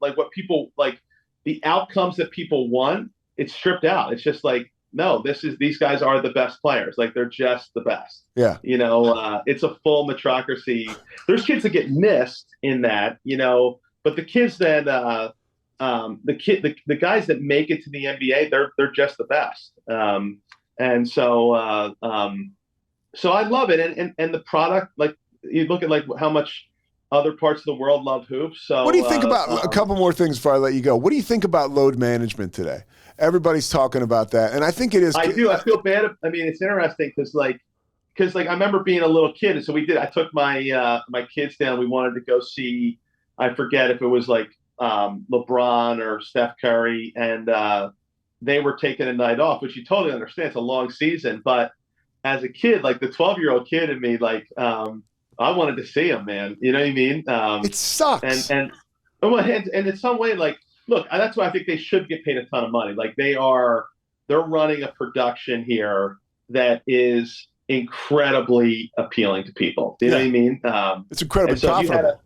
like what people like the outcomes that people want, it's stripped out. It's just like no, these guys are the best players. Like they're just the best. Yeah. It's a full meritocracy. There's kids that get missed in that, but the kids that the guys that make it to the NBA, they're just the best. And so I love it. And the product, like you look at like how much other parts of the world love hoops. So what do you think about a couple more things before I let you go? What do you think about load management today? Everybody's talking about that, and I think it is. I do. I feel bad. I mean, it's interesting because I remember being a little kid, and so we did. I took my my kids down. We wanted to go see. I forget if it was like LeBron or Steph Curry, and they were taking a night off, which you totally understand. It's a long season, but as a kid, like the 12-year-old kid in me, like I wanted to see him, man. You know what I mean? It sucks. And in some way, like, look, that's why I think they should get paid a ton of money. Like they're running a production here that is incredibly appealing to people. Do you know what I mean? It's incredibly profitable.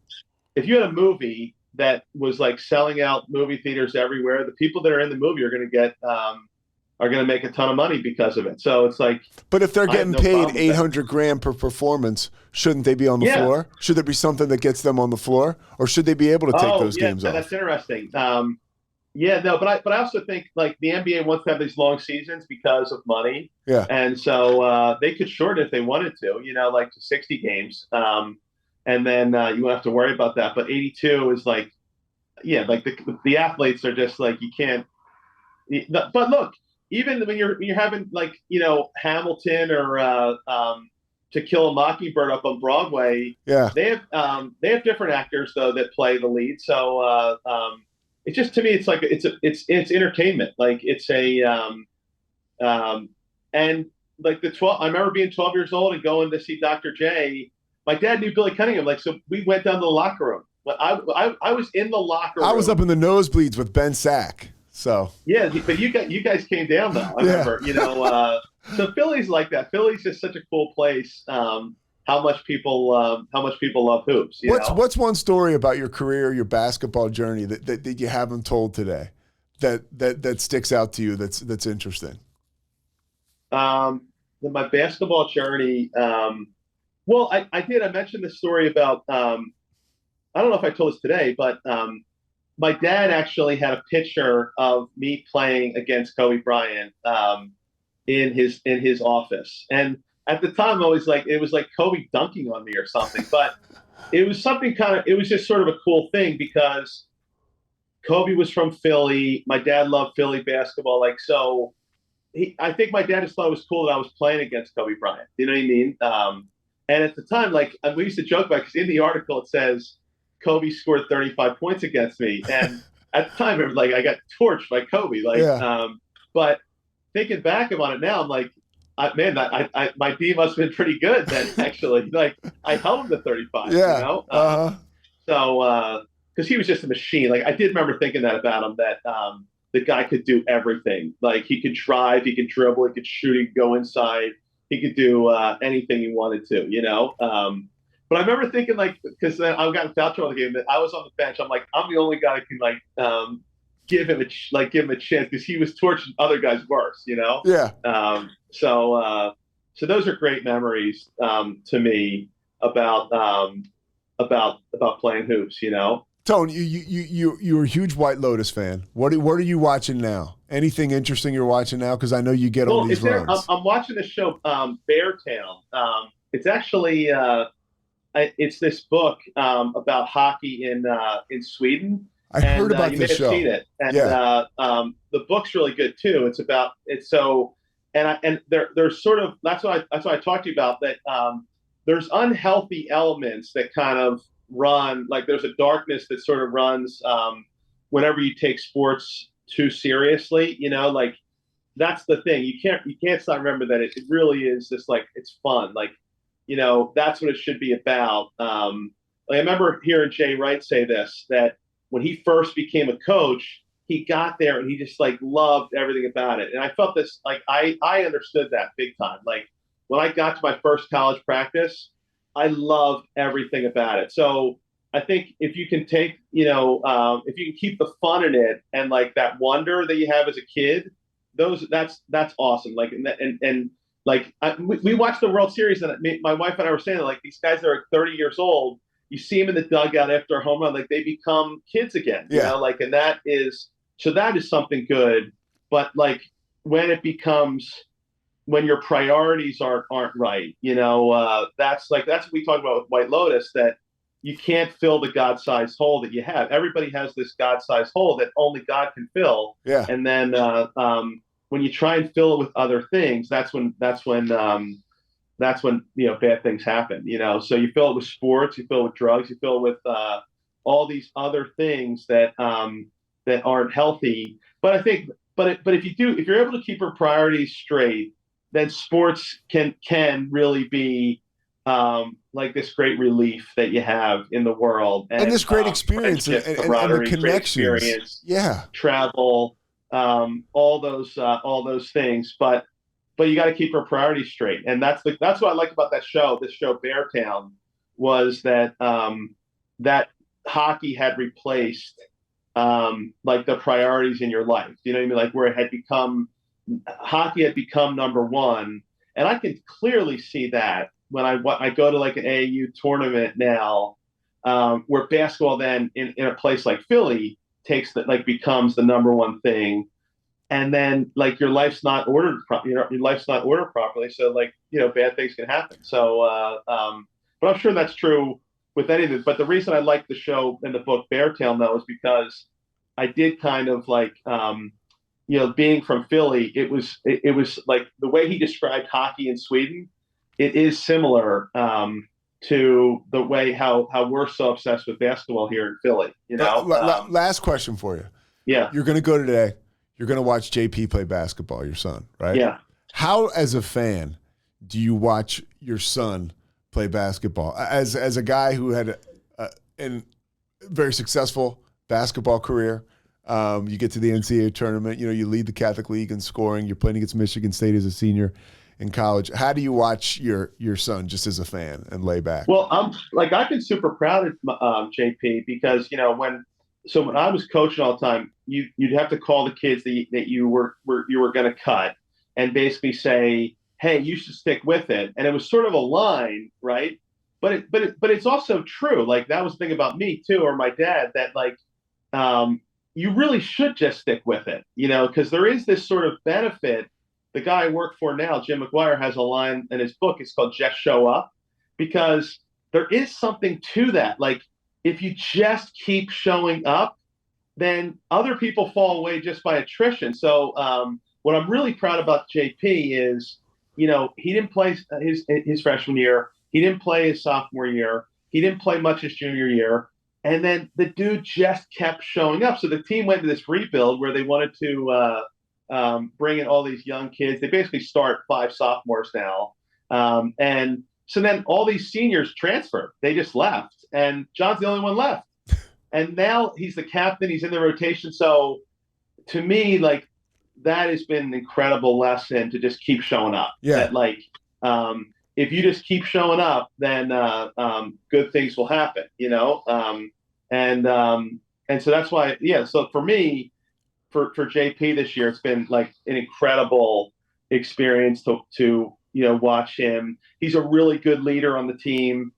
If you had a movie that was like selling out movie theaters everywhere, the people that are in the movie are going to make a ton of money because of it. So it's like, but if they're getting paid $800,000 per performance, shouldn't they be on the floor? Should there be something that gets them on the floor, or should they be able to take those games off? That's interesting. But I also think like the NBA wants to have these long seasons because of money. Yeah. And so they could shorten it if they wanted to, like to 60 games. And then you won't have to worry about that. But 82 is like, like the athletes are just like, you can't. But look, even when you're having like, Hamilton or To Kill a Mockingbird up on Broadway, they have different actors though that play the lead. So it's just, to me, it's like it's entertainment. Like it's and like I remember being 12 years old and going to see Dr. J. My dad knew Billy Cunningham. Like, so we went down to the locker room. But I was in the locker room. I was up in the nosebleeds with Ben Sack. So yeah, but you guys came down though. I remember, so Philly's like that. Philly's just such a cool place. How much people love hoops. What's one story about your career, your basketball journey that you haven't told today, that sticks out to you? That's interesting. My basketball journey. Well, I did. I mentioned the story about. I don't know if I told this today, but my dad actually had a picture of me playing against Kobe Bryant in his office, and at the time I was like, it was like Kobe dunking on me or something, but it was something it was just sort of a cool thing because Kobe was from Philly. My dad loved Philly basketball, like so. I think my dad just thought it was cool that I was playing against Kobe Bryant. You know what I mean? And at the time, like we used to joke about, because in the article it says Kobe scored 35 points against me, and at the time, it was like I got torched by Kobe. Like, but thinking back on it now, I'm like, my D must have been pretty good then. Actually, like I held him to 35. Yeah. So because he was just a machine. Like I did remember thinking that about him, that the guy could do everything. Like he could drive, he could dribble, he could shoot, he could go inside. He could do anything he wanted to, But I remember thinking, like, because I got in foul trouble in the game, that I was on the bench. I'm like, I'm the only guy that can, like, give him a chance, because he was torching other guys worse, Yeah. So those are great memories to me about playing hoops, Tone, you're a huge White Lotus fan. What are you watching now? Anything interesting you're watching now? Because I know you get on these runs. I'm watching this show, Beartown. It's actually it's this book about hockey in Sweden. I heard about this show. You may have seen it, and the book's really good too. There's sort of that's what I talked to you about, that there's unhealthy elements that kind of run, like there's a darkness that sort of runs whenever you take sports too seriously, like that's the thing. You can't stop remember that it really is just like, it's fun. Like that's what it should be about. I remember hearing Jay Wright say this, that when he first became a coach, he got there and he just like loved everything about it. And I felt this, like, I understood that big time. Like when I got to my first college practice, I loved everything about it. So I think if you can take, if you can keep the fun in it and like that wonder that you have as a kid, that's awesome. Like, and like we watched the World Series and my wife and I were saying that, like, these guys that are 30 years old, you see them in the dugout after a home run, like they become kids again, like, and that is something good. But like when it becomes, when your priorities aren't right, that's what we talk about with White Lotus, that you can't fill the God-sized hole that you have. Everybody has this God-sized hole that only God can fill. Yeah. And then when you try and fill it with other things, that's when bad things happen. So you fill it with sports, you fill it with drugs, you fill it with all these other things that aren't healthy. But I think, but if you're able to keep your priorities straight, then sports can really be like this great relief that you have in the world, and this great experience and the connections, travel, all those things. But you got to keep your priorities straight, and that's what I like about that show. This show, Beartown, was that that hockey had replaced like the priorities in your life. You know what I mean? Like where hockey had become number one, and I can clearly see that when I go to like an AAU tournament now, where basketball then in a place like Philly becomes the number one thing, and then like your life's not ordered properly, so like bad things can happen. So, but I'm sure that's true with anything. But the reason I like the show and the book Beartown though is because I did kind of like being from Philly, it was like the way he described hockey in Sweden. It is similar to the way how we're so obsessed with basketball here in Philly. Last question for you. Yeah, you're going to go today. You're going to watch JP play basketball, your son, right? Yeah. How, as a fan, do you watch your son play basketball? As a guy who had a very successful basketball career, you get to the NCCA tournament. You lead the Catholic League in scoring. You're playing against Michigan State as a senior in college. How do you watch your son just as a fan and lay back? Well, I've been super proud of JP because when I was coaching all the time, you'd have to call the kids that you were going to cut and basically say, hey, you should stick with it. And it was sort of a line, right? But it's also true. Like that was the thing about me too, or my dad, that like you really should just stick with it, because there is this sort of benefit. The guy I work for now, Jim McGuire, has a line in his book. It's called Just Show Up, because there is something to that. Like if you just keep showing up, then other people fall away just by attrition. So what I'm really proud about JP is, he didn't play his freshman year. He didn't play his sophomore year. He didn't play much his junior year. And then the dude just kept showing up. So the team went to this rebuild where they wanted to bring in all these young kids. They basically start 5 sophomores now. And so then all these seniors transferred. They just left. And John's the only one left. And now he's the captain. He's in the rotation. So to me, like, that has been an incredible lesson to just keep showing up. Yeah. That, like, if you just keep showing up, then good things will happen, and so that's why, so for me, for JP this year, it's been like an incredible experience to watch him. He's a really good leader on the team.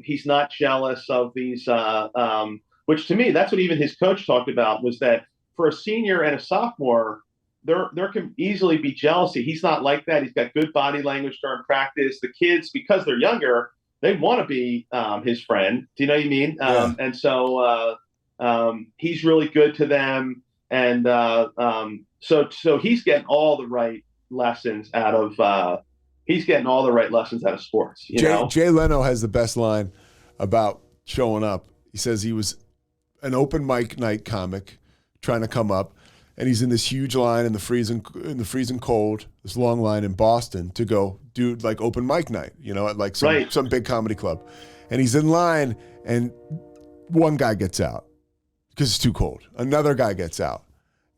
He's not jealous of these, which to me, that's what even his coach talked about, was that for a senior and a sophomore, there can easily be jealousy. He's not like that. He's got good body language during practice. The kids, because they're younger, they want to be his friend. Do you know what I mean? Yeah. And so he's really good to them. And so he's getting all the right lessons out of sports. Jay Leno has the best line about showing up. He says he was an open mic night comic trying to come up. and he's in this huge line in the freezing cold, this long line in Boston to go do like open mic night, at like some big comedy club. And he's in line, and one guy gets out because it's too cold. Another guy gets out.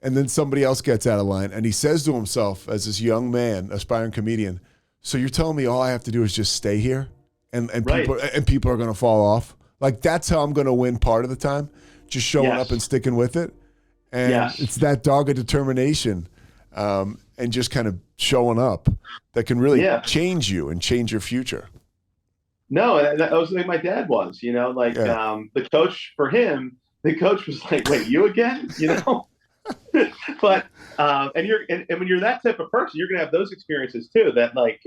And then somebody else gets out of line, and he says to himself as this young man, aspiring comedian, so you're telling me all I have to do is just stay here and people are going to fall off? Like, that's how I'm going to win part of the time, just showing up and sticking with it. And it's that dogged determination and just kind of showing up that can really change you and change your future. No, that was like my dad was, the coach for him, the coach was like, wait, you again? But and when you're that type of person, you're gonna have those experiences too. That like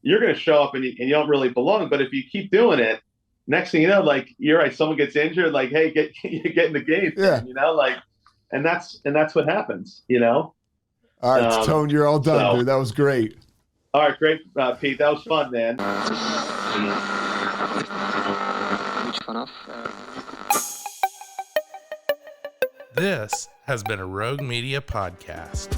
you're gonna show up and you don't really belong. But if you keep doing it, next thing you know, like you're right, someone gets injured, like hey, get in the game, and that's what happens, All right, Tone, you're all done, dude. That was great. All right, great, Pete. That was fun, man. This has been a Rogue Media podcast.